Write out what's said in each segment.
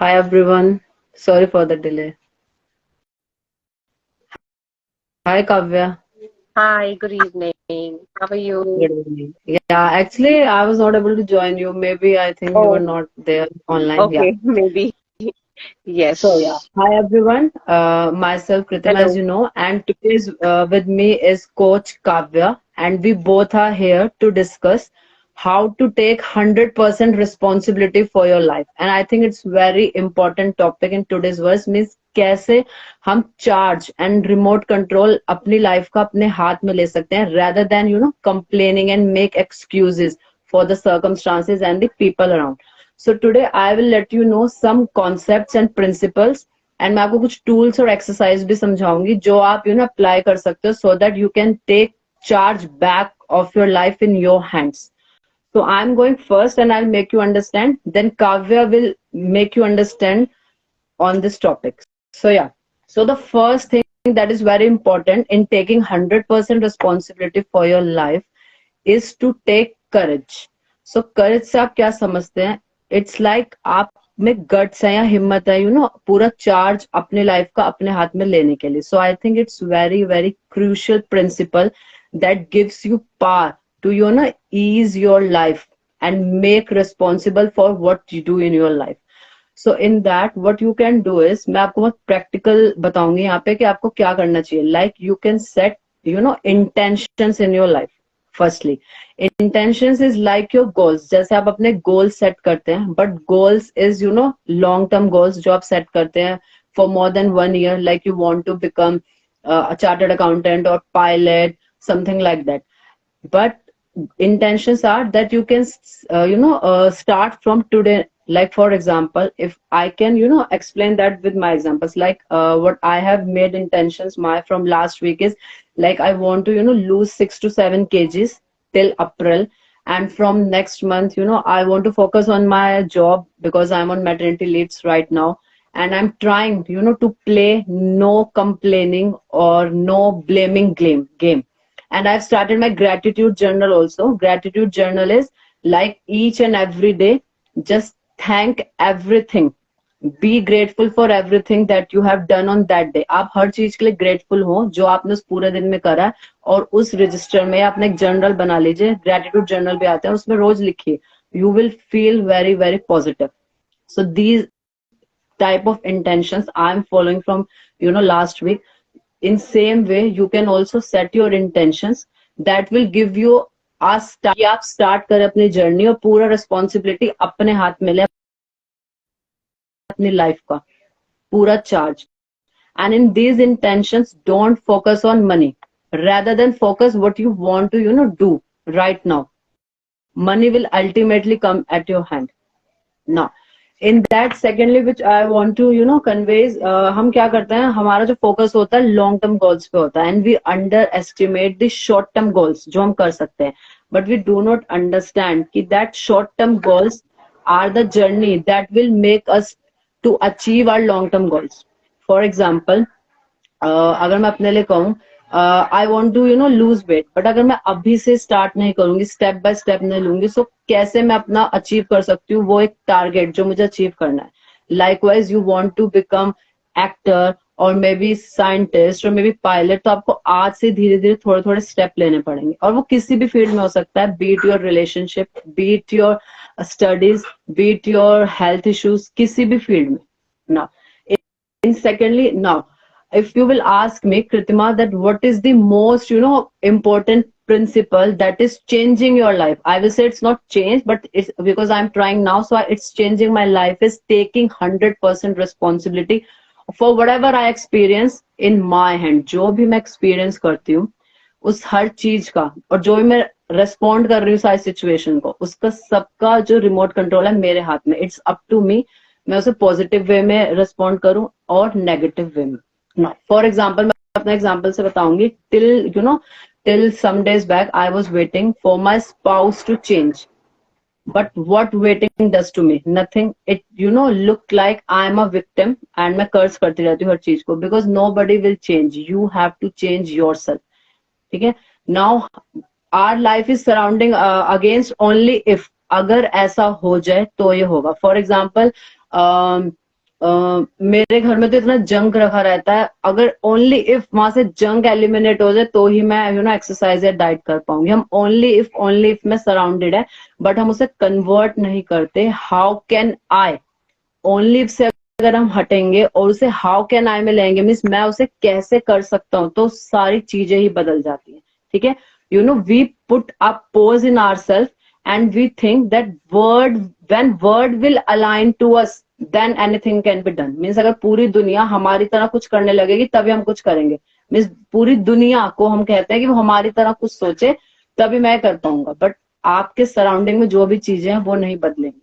Hi everyone. Sorry for the delay. Hi Kavya. Hi, good evening. How are Good you? evening. Yeah, actually I was not able to join you. Maybe I think you were Oh, not there online. Yeah. okay, maybe. So yeah. Yes. Hi everyone. Myself Kritima, as Hello. you know, and today's with me is Coach Kavya, and we both are here to discuss how to take 100% responsibility for your life. And I think it's very important topic in today's verse means कैसे हम charge and remote control अपनी life का अपने हाथ में ले सकते हैं rather than complaining and make excuses for the circumstances and the people around. So today I will let you know some concepts and principles and मैं आपको कुछ tools और exercise भी समझाऊंगी जो आप apply कर सकते हो so that you can take charge back of your life in your hands. So I'm going first and I'll make you understand. Then Kavya will make you understand on this topic. So yeah. So the first thing that is very important in taking 100% responsibility for your life is to take courage. So courage से आप क्या समझते हैं? It's like आप में guts है या हिम्मत है, पूरा चार्ज अपने लाइफ का अपने हाथ में लेने के लिए. So I think it's very very crucial principle that gives you power to ease your life and make responsible for what you do in your life. So in that what you can do is मैं आपको बहुत practical बताऊंगी यहाँ पे कि आपको क्या करना चाहिए like you can set intentions in your life. Firstly intentions is like your goals. जैसे आप अपने गोल्स सेट करते हैं but goals is long term goals जो आप सेट करते हैं for more than 1 year like you want to become a chartered accountant or pilot, something like that. But intentions are that you can start from today. Like for example, if I can explain that with my examples, like what I have made intentions my from last week is like I want to lose 6 to 7 kgs till April. And from next month I want to focus on my job because I'm on maternity leaves right now. And I'm trying to play no complaining or no blaming game. And I've started my gratitude journal also. Gratitude journal is like each and every day, just thank everything. Be grateful for everything that you have done on that day. आप हर चीज के लिए grateful हो जो आपने उस पूरे दिन में करा है. और उस रजिस्टर में आपने एक जर्नल बना लीजिए. ग्रेटिट्यूड जर्नल भी आते हैं उसमें रोज लिखिए. You will feel very very positive. So these type of intentions I'm following from last week. In same way you can also set your intentions that will give you a start कि आप start करें अपनी journey और पूरा responsibility अपने हाथ में ले अपनी life का पूरा charge. And in these intentions don't focus on money, rather than focus what you want to do right now. Money will ultimately come at your hand. Now in that secondly which I want to conveys, हम क्या करते हैं हमारा जो focus होता है long term goals पे होता है and we underestimate the short term goals जो हम कर सकते हैं. But we do not understand कि that short term goals are the journey that will make us to achieve our long term goals. For example, अगर मैं अपने लिए कहूँ I want to lose weight. But अगर मैं अभी से स्टार्ट नहीं करूंगी, स्टेप बाय स्टेप नहीं लूंगी, सो कैसे मैं अपना अचीव कर सकती हूँ वो एक टारगेट जो मुझे अचीव करना है. Likewise you want to become actor और मे बी साइंटिस्ट और मे बी पायलट, तो आपको आज से धीरे धीरे थोड़े थोड़े स्टेप लेने पड़ेंगे. और वो किसी भी फील्ड में हो सकता है, beat your relationship, beat your studies, beat your health issues, किसी भी फील्ड में. ना in secondly, now if you will ask me Kritima that what is the most important principle that is changing your life, I will say it's not change but it's because I'm trying now, so it's changing my life, is taking 100% responsibility for whatever I experience in my hand. जो भी मैं experience करती हूँ उस हर चीज का और जो भी मैं रेस्पॉन्ड कर रही हूँ सारी सिचुएशन को, उसका सबका जो रिमोट कंट्रोल है मेरे हाथ में. इट्स अप टू मी मैं उसे पॉजिटिव वे में रिस्पॉन्ड करूं और नेगेटिव वे में. फॉर एग्जाम्पल मैं अपना एग्जाम्पल से बताऊंगी. Till some days back I was waiting for my spouse to change. But what waiting does to me? Nothing. It look like I am a victim and मैं कर्ज करती रहती हूँ हर चीज को because nobody will change. You have to change yourself. ठीक है. Now our life is surrounding against only if. अगर ऐसा हो जाए तो ये होगा. फॉर एग्जाम्पल मेरे घर में तो इतना जंक रखा रहता है, अगर ओनली इफ वहां से जंक एलिमिनेट हो जाए तो ही मैं एक्सरसाइज या डाइट कर पाऊंगी. हम ओनली इफ में सराउंडेड है, बट हम उसे कन्वर्ट नहीं करते. How can I, only if से अगर हम हटेंगे और उसे हाउ कैन आई में लेंगे, मीन्स मैं उसे कैसे कर सकता हूँ, तो सारी चीजें ही बदल जाती हैं. ठीक है. We put a pause in our self and we think that when word will align to us, then anything can be done. Means अगर पूरी दुनिया हमारी तरह कुछ करने लगेगी तभी हम कुछ करेंगे. मीन्स पूरी दुनिया को हम कहते हैं कि वो हमारी तरह कुछ सोचे तभी मैं कर पाऊंगा, बट आपके सराउंडिंग में जो भी चीजें हैं वो नहीं बदलेंगी.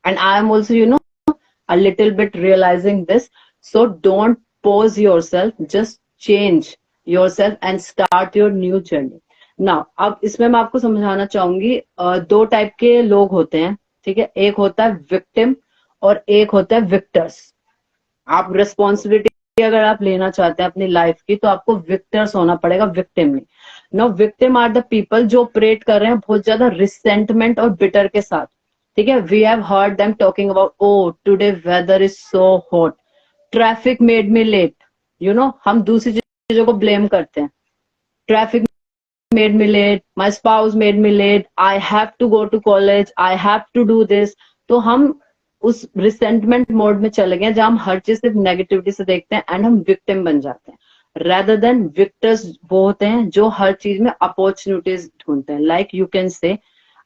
And I am also a little bit realizing this. So don't pose yourself, just change yourself and start your new journey. Now, अब इसमें मैं आपको समझाना चाहूंगी, दो टाइप के लोग होते हैं. ठीक है. एक होता है विक्टिम और एक होता है विक्टर्स. आप रिस्पॉन्सिबिलिटी अगर आप लेना चाहते हैं अपनी लाइफ की तो आपको विक्टर्स होना पड़ेगा, विक्टिम नहीं. No, victim are the people जो ऑपरेट कर रहे हैं बहुत ज्यादा रिसेंटमेंट और बिटर के साथ. ठीक है. We have heard them talking about, oh today weather is so hot, traffic made me late. हम दूसरी चीजों को ब्लेम करते हैं. Traffic made me late, my spouse made me late, I have to go to college, I have to do this. तो हम उस resentment mode में चले गए जहां हम हर चीज सिर्फ नेगेटिविटी से देखते हैं एंड हम विक्टिम बन जाते हैं. rather than विक्टर्स वो होते हैं जो हर चीज में अपॉर्चुनिटीज ढूंढते हैं. Like you can say,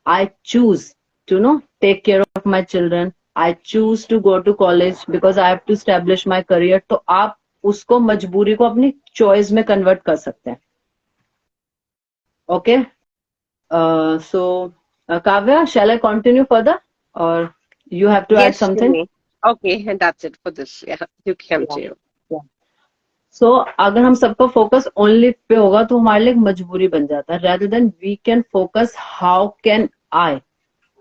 I choose to take care of my children, I choose to go to college because I have to establish my career. तो आप उसको, मजबूरी को अपनी चॉइस में कन्वर्ट कर सकते हैं. Okay. So, Kavya, shall I continue further, or you have to add Yes, something? okay, and that's it for this. Yeah, you can Yeah. continue. Yeah. So, अगर हम सबका फोकस ओनली पे होगा तो हमारे लिए एक मजबूरी बन जाता है. rather than we can focus how can I.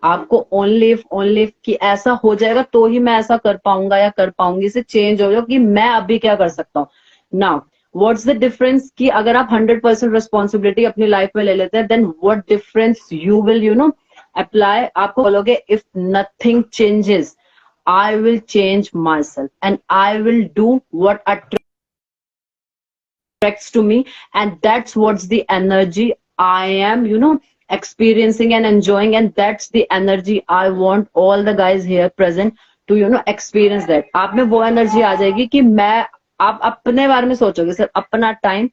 आपको ओनली इफ कि ऐसा हो जाएगा तो ही मैं ऐसा कर पाऊंगा या कर पाऊंगी से चेंज हो जाओ कि मैं अभी क्या कर सकता हूँ. नाउ व्हाट्स द डिफरेंस कि अगर आप 100% रिस्पॉन्सिबिलिटी अपनी लाइफ में ले लेते हैं, then what difference you will apply. आपको बोलोगे if nothing changes, I will change myself and I will do what attracts to me, and that's what's the energy I am experiencing and enjoying, and that's the energy I want all the guys here present to experience that. आप में वो energy आ जाएगी कि आप अपने बारे में सोचोगे, सर अपना time.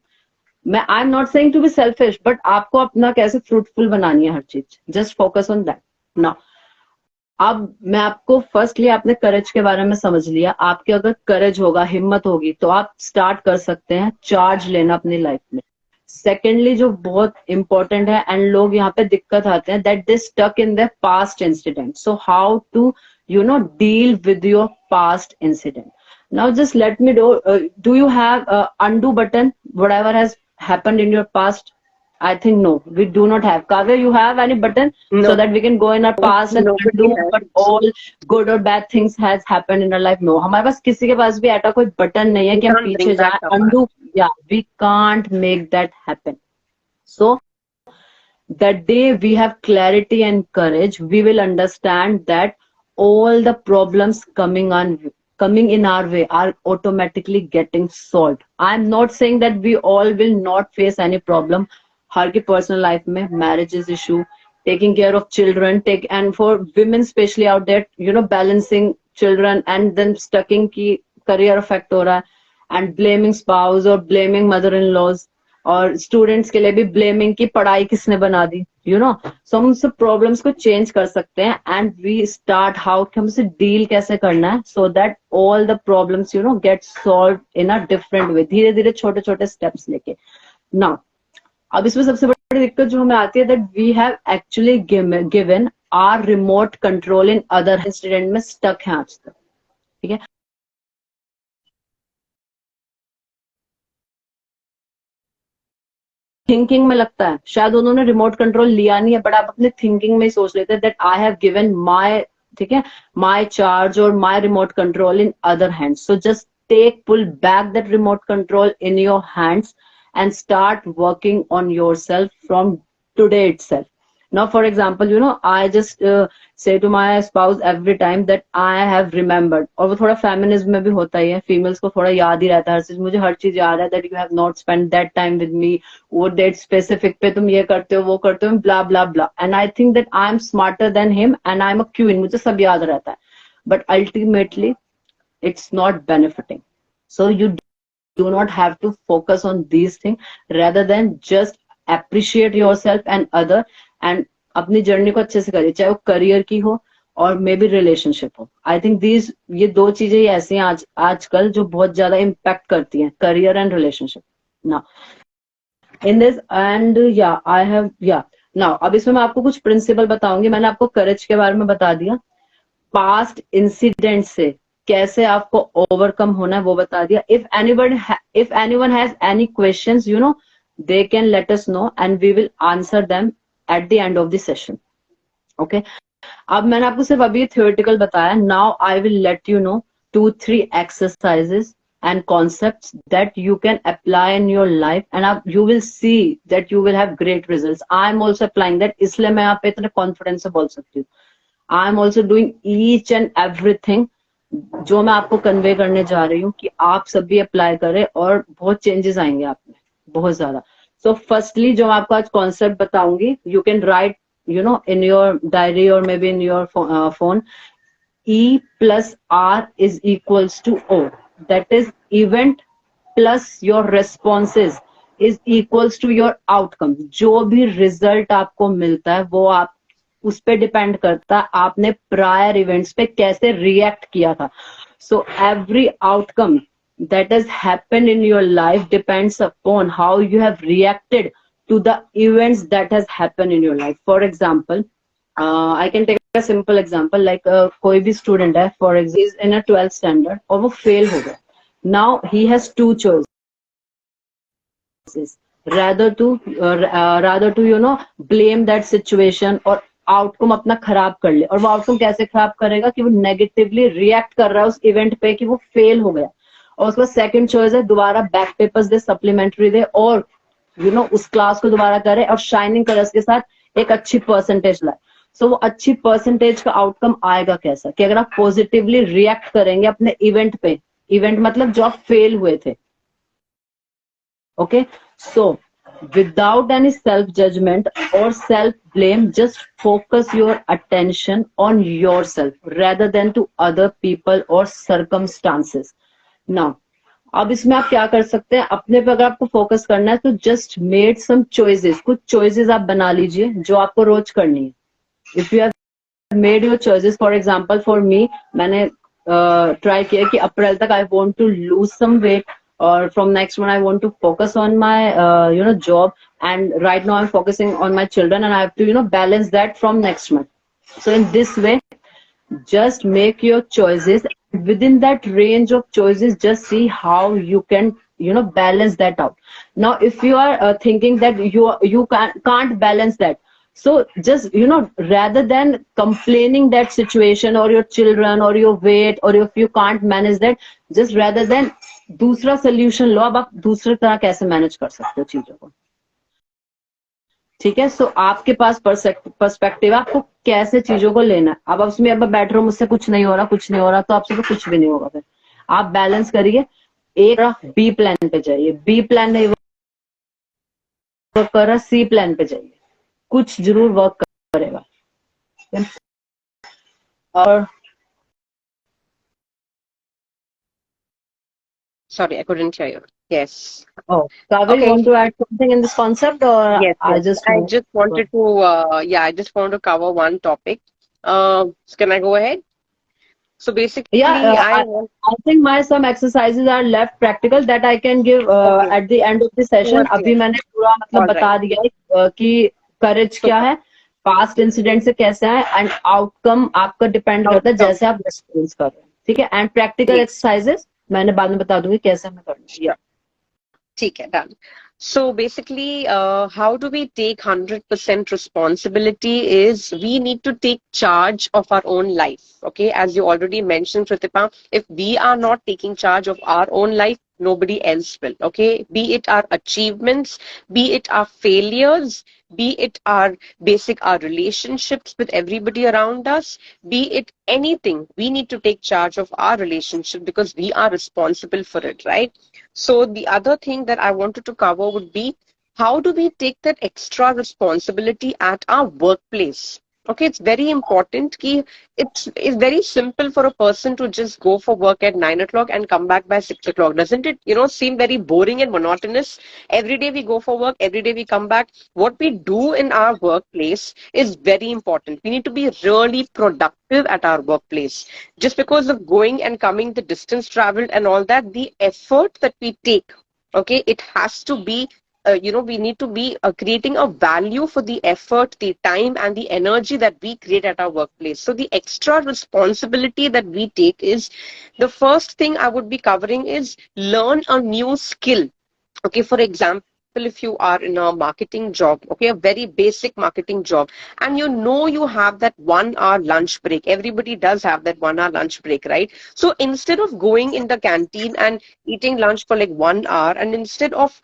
I am not saying to be selfish, but आपको अपना कैसे फ्रूटफुल बनानी है हर चीज. Just focus on that. Now अब मैं आपको, फर्स्टली आपने करेज के बारे में समझ लिया. आपके अगर करेज होगा, हिम्मत होगी, तो आप स्टार्ट कर सकते हैं चार्ज लेना अपनी लाइफ में. सेकेंडली जो बहुत इंपॉर्टेंट है एंड लोग यहाँ पे दिक्कत आते हैं, that they stuck in the past incident. So how to deal with your past incident. Now just let me do you have undo button whatever has happened in your past? I think no, we do not have. Kavya, you have any button No, so that we can go in our past and nobody undo has. what all good or bad things has happened in our life? No, हमारे पास किसी के पास भी ऐसा कोई button नहीं है We कि हम can't पीछे bring back जाए. the past. undo, yeah, we can't make that happen. So the day we have clarity and courage, we will understand that all the problems coming in our way are automatically getting solved. I'm not saying that we all will not face any problem. हर की personal life में marriages issue, taking care of children, and for women specially out there balancing children and then stucking की career affect हो रहा है, and blaming spouse और blaming mother in laws, और students के लिए भी ब्लेमिंग की पढ़ाई किसने बना दी. सो हम सब प्रॉब्लम्स को चेंज कर सकते हैं एंड वी स्टार्ट हाउ कि हम उसे डील कैसे करना है, so that all the problems get solve in a different way, धीरे धीरे छोटे छोटे स्टेप्स लेके. नाउ अब इसमें सबसे बड़ी दिक्कत जो हमें आती है, that we have actually given our remote control in other incident में स्टक है आज तक. ठीक है. थिंकिंग में लगता है शायद उन्होंने रिमोट कंट्रोल लिया नहीं है, बट आप अपने थिंकिंग में ही सोच लेते हैं that I have given my, ठीक है, माय चार्ज और my remote control in other hands. So just pull back that remote control in your hands and start working on yourself from today itself. Now, for example, I just say to my spouse every time that I have remembered. और वो थोड़ा feminism में भी होता ही है, females को थोड़ा याद ही रहता है हर चीज, मुझे हर चीज याद है, that you have not spent that time with me, वो डेट स्पेसिफिक पे तुम ये करते हो वो करते हो, blah blah blah, and I think that I am smarter than him and I am a queen, मुझे सब याद रहता है, but ultimately it's not benefiting. So you do not have to focus on these things, rather than just appreciate yourself and other, and अपनी journey को अच्छे से करिए, चाहे वो करियर की हो और मे बी रिलेशनशिप हो. आई थिंक दीज ये दो चीजें ही ऐसी हैं आजकल जो बहुत ज्यादा इम्पैक्ट करती हैं, करियर एंड रिलेशनशिप. ना इन दिस एंड या आई हैव या नाउ, अब इसमें मैं आपको कुछ प्रिंसिपल बताऊंगी. मैंने आपको करेज के बारे में बता दिया, पास्ट इंसिडेंट से कैसे आपको ओवरकम होना है वो बता दिया. If anyone has any questions, they can let us know and we will answer them at the end of the session. Okay, अब मैंने आपको सिर्फ अभी theoretical बताया. Now I will let you know 2-3 exercises and concepts that you can apply in your life, and you will see that you will have great results. I am also applying that, इसलिए मैं यहाँ पे इतने confidence से बोल सकती हूँ. I am also doing each and everything जो मैं आपको कन्वे करने जा रही हूँ कि आप सब भी अप्लाई करें और बहुत चेंजेस आएंगे आप में, बहुत ज्यादा. सो फर्स्टली जो मैं आपको आज कॉन्सेप्ट बताऊंगी, you can write in your diary और maybe in your phone. E plus R is equals to O. That is, event plus your responses is equals to your outcome. जो भी result आपको मिलता है वो आप उस पे डिपेंड करता है आपने प्रायर इवेंट्स पे कैसे रिएक्ट किया था. So every outcome that has happened in your life depends upon how you have reacted to the events that has happened in your life. For example, I can take a simple example like कोई भी student है, for example, is in a 12th standard और वो fail हो गया. Now he has two choices, rather to blame that situation और outcome अपना खराब कर ले. और वो आउटकम कैसे खराब करेगा कि वो नेगेटिवली रिएक्ट कर रहा है उस इवेंट पे कि वो फेल हो गया. और उसका सेकंड चॉइस है दोबारा बैक पेपर्स दे, सप्लीमेंट्री दे और उस क्लास को दोबारा करे और शाइनिंग कलर्स के साथ एक अच्छी परसेंटेज लाए. सो वो अच्छी परसेंटेज का आउटकम आएगा कैसा कि अगर आप पॉजिटिवली रिएक्ट करेंगे अपने इवेंट पे, इवेंट मतलब जो आप फेल हुए थे. Okay, so without any self judgment or self blame, just focus your attention on yourself rather than to other people or circumstances. Now, अब इसमें आप क्या कर सकते हैं, अपने पे अगर आपको फोकस करना है तो जस्ट मेड सम चॉइसेस, कुछ चॉइसेस आप बना लीजिए जो आपको रोज करनी है. If you have made your choices, for example for me, मैंने ट्राई किया कि अप्रैल तक I want to lose some weight, or from next one I want to focus on my job, and right now I'm focusing on my children and I have to balance that from next month. So in this way, just make your choices within that range of choices, just see how you can balance that out. Now if you are thinking that you can't balance that, so just rather than complaining that situation or your children or your weight, or if you can't manage that, just rather than दूसरा solution लो. अब आप दूसरी तरह कैसे manage कर सकते हो चीजों को, ठीक है. सो आपके पास पर्सपेक्टिव है, आपको कैसे चीजों को लेना है. अब उसमें अब बैठ रहे हो मुझसे कुछ नहीं हो रहा, तो आपसे तो कुछ भी नहीं होगा. फिर आप बैलेंस करिए, एक बी प्लान पे जाइए, बी प्लान नहीं वर्क कर रहा, सी प्लान पे जाइए, कुछ जरूर वर्क करेगा. और Sorry, I couldn't hear you. Yes. Oh, Kavya, Okay. you want to add something in this concept, or Yes, I yes. just I just wanted to, I just wanted to cover one topic. Can I go ahead? So basically, I think my some exercises are left practical that I can give Okay. at the end of the session. Towards the अभी end. मैंने पूरा मतलब All बता right. दिया है कि करेज क्या है, पास्ट इंसिडेंट से कैसे है, एंड आउटकम आपका डिपेंड करता है Outcome. जैसे आप रिस्पॉन्स कर रहे हैं, ठीक है. And practical ji. एक्सरसाइजेस मैंने बाद में बता दूंगी कैसे हमें करना है. ठीक है, done. So basically, how do we take 100% responsibility is we need to take charge of our own life. Okay, as you already mentioned, Pratibha, if we are not taking charge of our own life, nobody else will. Okay, be it our achievements, be it our failures, be it our relationships with everybody around us, be it anything, we need to take charge of our relationship because we are responsible for it, right? So the other thing that I wanted to cover would be how do we take that extra responsibility at our workplace? Okay, it's very important. It's very simple for a person to just go for work at 9 o'clock and come back by 6 o'clock. Doesn't it, seem very boring and monotonous? Every day we go for work, every day we come back. What we do in our workplace is very important. We need to be really productive at our workplace. Just because of going and coming, the distance traveled and all that, the effort that we take, okay, it has to be, we need to be creating a value for the effort, the time, and the energy that we create at our workplace. So the extra responsibility that we take is the first thing I would be covering is learn a new skill. Okay, for example, if you are in a marketing job, okay, a very basic marketing job, and you have that 1 hour lunch break. Everybody does have that 1 hour lunch break, right? So instead of going in the canteen and eating lunch for like 1 hour, and instead of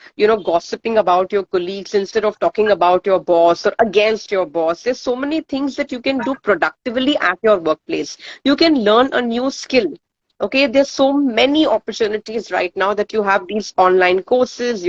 gossiping about your colleagues, instead of talking about your boss or against your boss, there's so many things that you can do productively at your workplace. You can learn a new skill. Okay, there's so many opportunities right now that you have these online courses,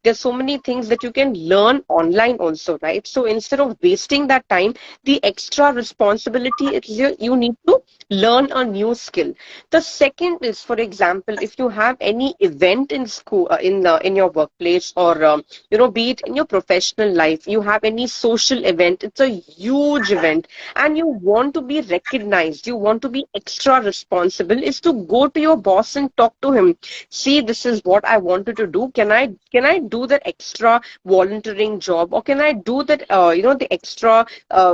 there's so many things that you can learn online also, right? So instead of wasting that time, the extra responsibility is you need to learn a new skill. The second is, for example, if you have any event in school, in your workplace, or be it in your professional life, you have any social event, it's a huge event, and you want to be recognized, you want to be extra responsible, is to go to your boss and talk to him. See, this is what I wanted to do. Can I do that extra volunteering job, or can I do that the extra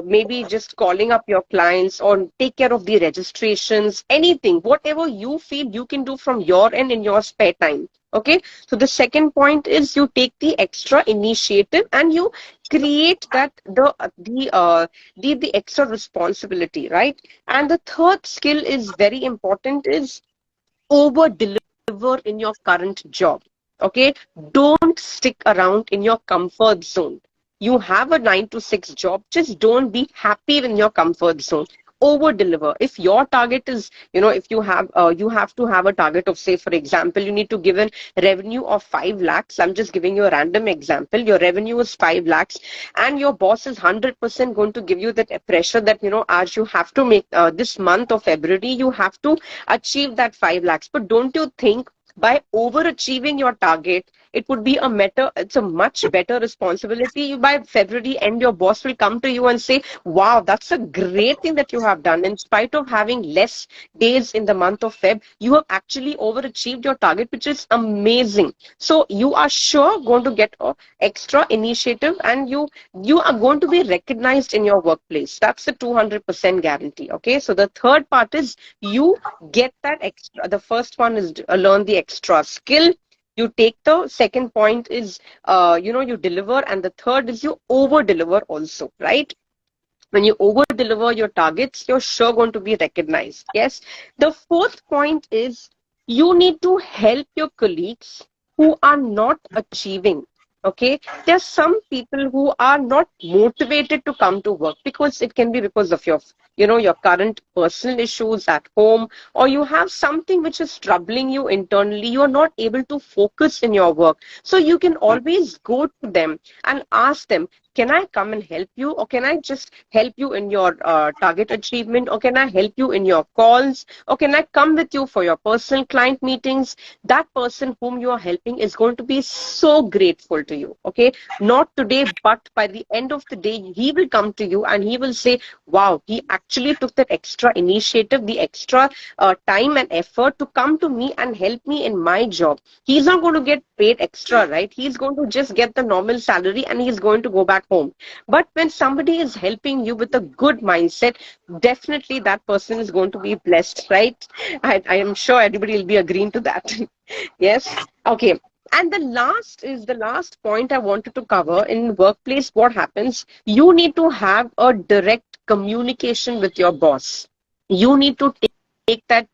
maybe just calling up your clients or take care of the registrations, anything, whatever you feel you can do from your end in your spare time. Okay, so the second point is you take the extra initiative and you create that the extra responsibility, right? And the third skill is very important, is over deliver in your current job. Okay, don't stick around in your comfort zone. You have a 9 to 6 job, just don't be happy in your comfort zone. Over deliver. If your target is, if you have to have a target of, say, for example, you need to give an revenue of 5 lakhs. I'm just giving you a random example. Your revenue is 5 lakhs and your boss is 100% going to give you that pressure that, as you have to make this month of February, you have to achieve that 5 lakhs. But don't you think by overachieving your target, it's a much better responsibility. By February end, your boss will come to you and say, wow, that's a great thing that you have done. In spite of having less days in the month of Feb, you have actually overachieved your target, which is amazing. So you are sure going to get a extra initiative, and you are going to be recognized in your workplace. That's the 200% guarantee. Okay, so the third part is you get that extra. The first one is learn the extra skill. You take the second point is you deliver, and the third is you over deliver also, right? When you over deliver your targets, you're sure going to be recognized. Yes. The fourth point is you need to help your colleagues who are not achieving. Okay, there's some people who are not motivated to come to work because it can be because of your current personal issues at home, or you have something which is troubling you internally. You are not able to focus in your work, so you can always go to them and ask them, can I come and help you, or can I just help you in your target achievement, or can I help you in your calls, or can I come with you for your personal client meetings? That person whom you are helping is going to be so grateful to you. Okay, not today, but by the end of the day, he will come to you and he will say, wow, he actually took that extra initiative, the extra time and effort to come to me and help me in my job. He's not going to get paid extra, right? He's going to just get the normal salary and he's going to go back home. But when somebody is helping you with a good mindset, definitely that person is going to be blessed, right? I am sure everybody will be agreeing to that. Yes. Okay. And the last point I wanted to cover. In workplace, what happens? You need to have a direct communication with your boss. You need to take that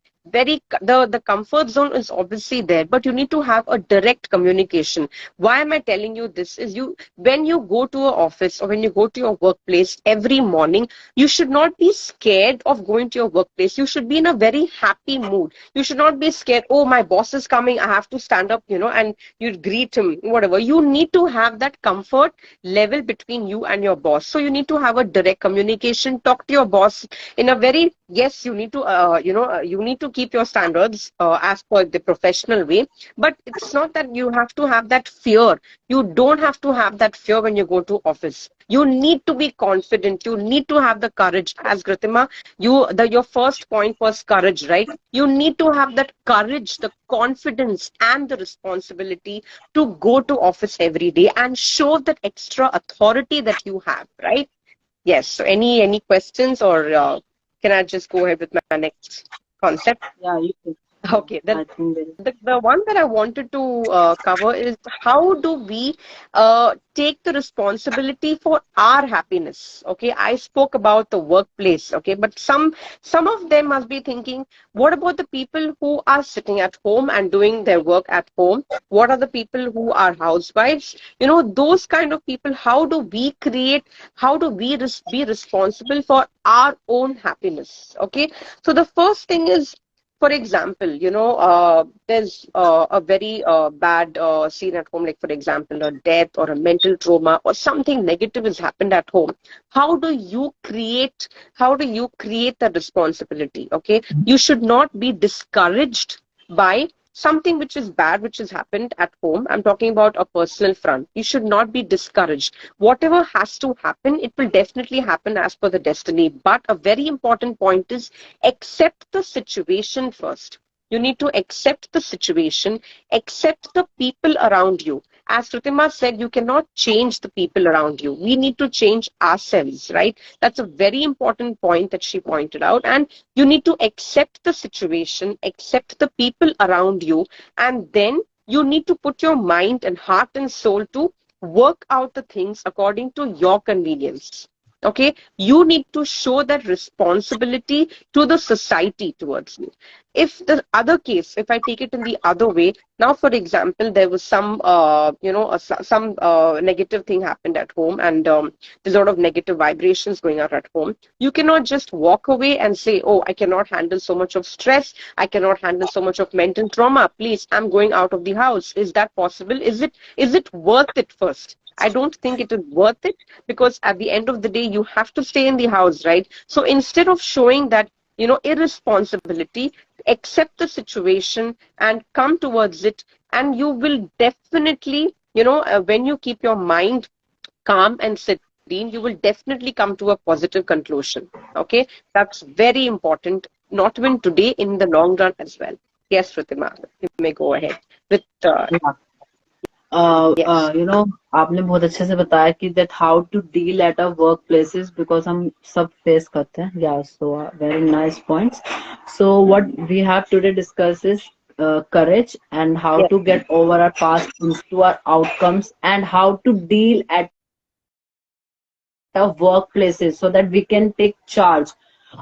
the comfort zone is obviously there, but you need to have a direct communication. Why am I telling you this? Is you when you go to a office or when you go to your workplace every morning, you should not be scared of going to your workplace. You should be in a very happy mood. You should not be scared, oh, my boss is coming, I have to stand up, and you greet him, whatever. You need to have that comfort level between you and your boss. So you need to have a direct communication. Talk to your boss in a very, yes, you need to you need to keep your standards as per the professional way, but it's not that you have to have that fear. You don't have to have that fear when you go to office. You need to be confident. You need to have the courage. As Gritima, your first point was courage, right? You need to have that courage, the confidence and the responsibility to go to office every day and show that extra authority that you have, right? Yes. So any questions, or can I just go ahead with my next concept? Yeah, you can. Okay. I think there is. The one that I wanted to cover is, how do we take the responsibility for our happiness? Okay, I spoke about the workplace. Okay, but some of them must be thinking, what about the people who are sitting at home and doing their work at home? What are the people who are housewives? Those kind of people. How do we create? How do we be responsible for our own happiness? Okay, so the first thing is, for example, there's a very bad scene at home, like for example, a death or a mental trauma or something negative has happened at home. How do you create? How do you create the responsibility? Okay, you should not be discouraged by something which is bad, which has happened at home. I'm talking about a personal front. You should not be discouraged. Whatever has to happen, it will definitely happen as per the destiny. But a very important point is, accept the situation first. You need to accept the situation, accept the people around you. As Ritima said, you cannot change the people around you. We need to change ourselves, right? That's a very important point that she pointed out. And you need to accept the situation, accept the people around you, and then you need to put your mind and heart and soul to work out the things according to your convenience. Okay, you need to show that responsibility to the society towards you. If the other case, if I take it in the other way, now for example, there was some some negative thing happened at home, and there's a lot of negative vibrations going out at home. You cannot just walk away and say, oh, I cannot handle so much of stress, I cannot handle so much of mental trauma, please, I'm going out of the house. Is that possible? Is it worth it? First, I don't think it is worth it, because at the end of the day, you have to stay in the house, right? So instead of showing that, irresponsibility, accept the situation and come towards it, and you will definitely, when you keep your mind calm and serene, you will definitely come to a positive conclusion. Okay, that's very important, not even today, in the long run as well. Yes, Ritima, you may go ahead with Yeah. yes. आपने बहुत अच्छे से बताया कि that how to deal at our workplaces, because हम सब face करते हैं. Yeah, so very nice points. So what we have today discussed is courage and how Yes. to get over our past things to our outcomes, and how to deal at our workplaces so that we can take charge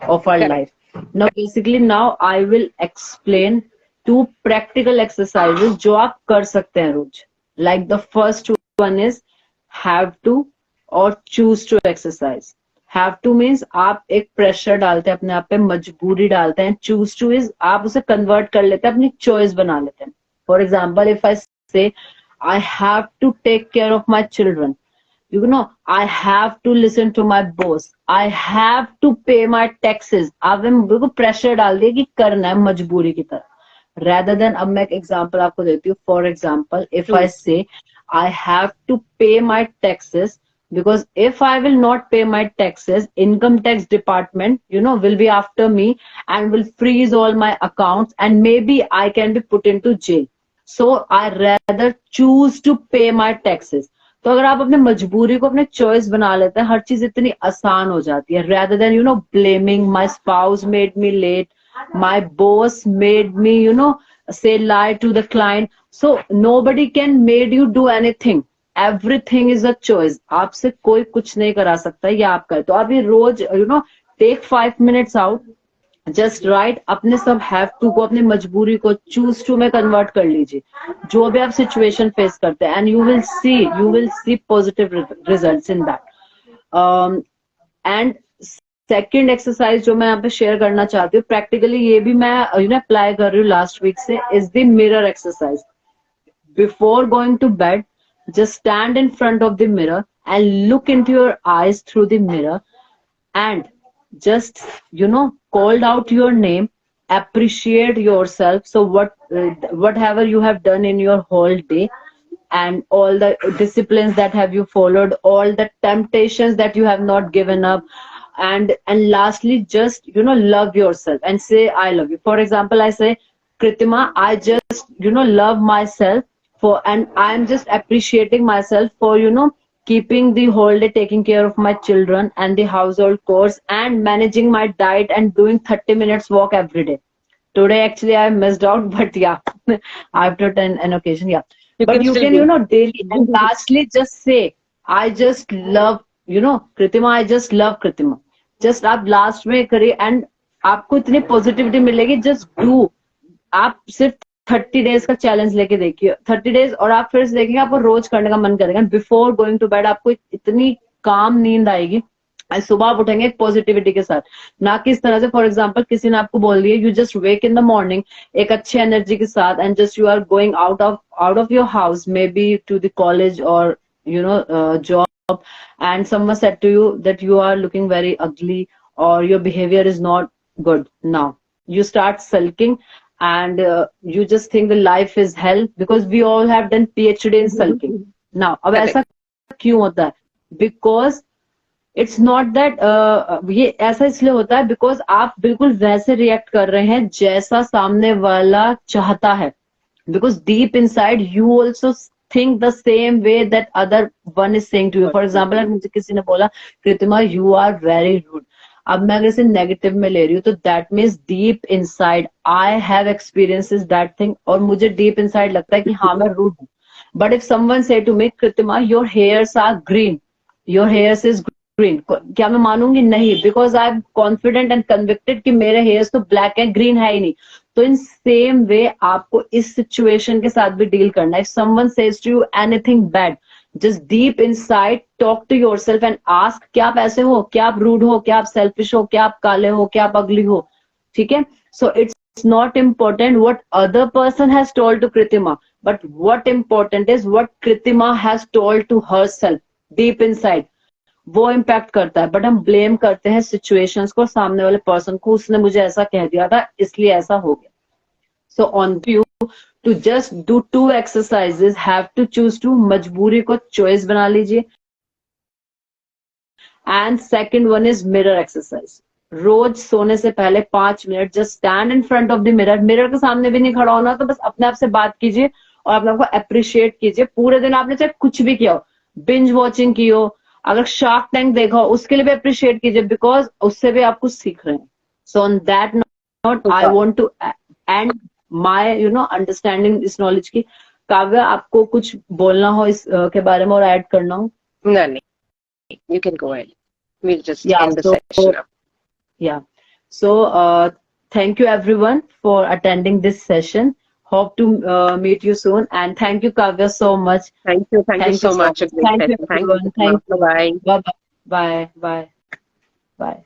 of our Correct. life. Now basically now I will explain two practical exercises जो आप कर सकते हैं रोज. Like the first one is have to or choose to exercise. Have to means आप एक pressure डालते हैं अपने आप पे, मजबूरी डालते हैं. Choose to is आप उसे कन्वर्ट कर लेते हैं, अपनी चॉइस बना लेते हैं. For example, if I say I have to take care of my children, I have to listen to my boss, I have to pay my taxes. आपने बिल्कुल प्रेशर डाल दिया कि करना है मजबूरी की तरह. Rather than, अब मैं एक एग्जांपल आपको देती हूँ. For example, if I say I have to pay my taxes, because if I will not pay my taxes, income tax department, will be after me and will freeze all my accounts, and maybe I can be put into jail. So I rather choose to pay my taxes. तो अगर आप अपने मजबूरी को अपने choice बना लेते हैं, हर चीज इतनी आसान हो जाती है. rather than blaming my spouse made me late, my boss made me say lie to the client. So nobody can made you do anything. Everything is a choice. आपसे कोई कुछ नहीं करा सकता, ये आप करे. तो आप ये रोज take 5 minutes out, just right अपने सब हैव टू को, अपनी मजबूरी को चूज टू में कन्वर्ट कर लीजिए, जो भी आप सिचुएशन फेस करते हैं, and you will see positive results in that. And second exercise जो मैं यहाँ पे शेयर करना चाहती हूँ, प्रैक्टिकली ये भी मैं अप्लाई कर रही हूँ लास्ट वीक से, is the mirror exercise. Before going to bed, just stand in front of the mirror and look into your eyes through the mirror and just called out your name, appreciate yourself. So whatever you have done in your whole day, and all the disciplines that have you followed, all the temptations that you have not given up, and lastly just love yourself and say I love you. For example, I say, Kritima, I just love myself for, and I'm just appreciating myself for keeping the whole day, taking care of my children and the household chores, and managing my diet, and doing 30 minutes walk every day. Today actually I missed out, but yeah, after an occasion, yeah. But you can daily. And lastly just say, I just love Kritima, I just love Kritima. Just आप last में करिए, and आपको इतनी positivity मिलेगी. Just do. आप सिर्फ 30 days का challenge लेके देखिए, 30 डेज, और आप फिर से देखेंगे आपको रोज करने का मन करेगा. बिफोर गोइंग टू बेड आपको इतनी काम नींद आएगी, सुबह आप उठेंगे एक पॉजिटिविटी के साथ, ना कि इस तरह से. फॉर एग्जाम्पल, किसी ने आपको बोल दिया, you just wake in the morning एक अच्छी एनर्जी के साथ, and just you are going out of your house, maybe to the college और job, and someone said to you that you are looking very ugly or your behavior is not good. Now you start sulking, and you just think the life is hell, because we all have done PhD in sulking. Now अब ऐसा क्यों होता है? Because it's not that ये ऐसा इसलिए होता है because आप बिल्कुल वैसे रिएक्ट कर रहे हैं जैसा सामने वाला चाहता है. Because deep inside you also think the same way that other one is saying to you. For example, अगर मुझे किसी ने बोला, Kritima, you are very rude. अब मैं अगर इसे नेगेटिव में ले रही हूँ, तो that means deep inside I have experiences that thing, और मुझे डीप इनसाइड लगता है कि हाँ मैं रूड हूँ. But if someone say to me, Kritima, your hairs are green, your hairs is green, क्या मैं मानूंगी? नहीं, because I am confident and convicted कि मेरे हेयर्स तो ब्लैक है, ग्रीन है ही नहीं. तो इन सेम वे आपको इस सिचुएशन के साथ भी डील करना है. If someone says to you anything bad, just deep inside talk to yourself and ask, क्या आप ऐसे हो? क्या आप रूड हो? क्या आप सेल्फिश हो? क्या आप काले हो? क्या आप अगली हो? ठीक है. So it's not important what other person has told to Kritima, but what important is what Kritima has told to herself deep inside. वो इम्पैक्ट करता है. बट हम ब्लेम करते हैं सिचुएशंस को, सामने वाले पर्सन को, उसने मुझे ऐसा कह दिया था इसलिए ऐसा हो गया. So on you to just do 2 exercises, have to choose two, मजबूरी को चॉइस बना लीजिए. And second one is mirror exercise. रोज सोने से पहले 5 minute just stand in front of the mirror. Mirror के सामने भी नहीं खड़ा होना, तो बस अपने आप से बात कीजिए और अपने आप को अप्रिशिएट कीजिए. पूरे दिन आपने चाहे कुछ भी किया हो, बिंज वॉचिंग की हो, अगर शार्क टैंक देखा हो, उसके लिए भी अप्रिशिएट कीजिए, बिकॉज उससे भी आप कुछ सीख रहे हैं. So on that note I want to end my understanding इस नॉलेज की. काव्या, आपको कुछ बोलना हो इस के बारे में और ऐड करना हो? नहीं, you can go ahead. We'll just end the session now. Yeah. So thank you everyone for attending this session. Hope to meet you soon, and thank you, Kavya, so much. Thank you so much. Thank you everyone. Thank you. Bye. Bye. Bye. Bye.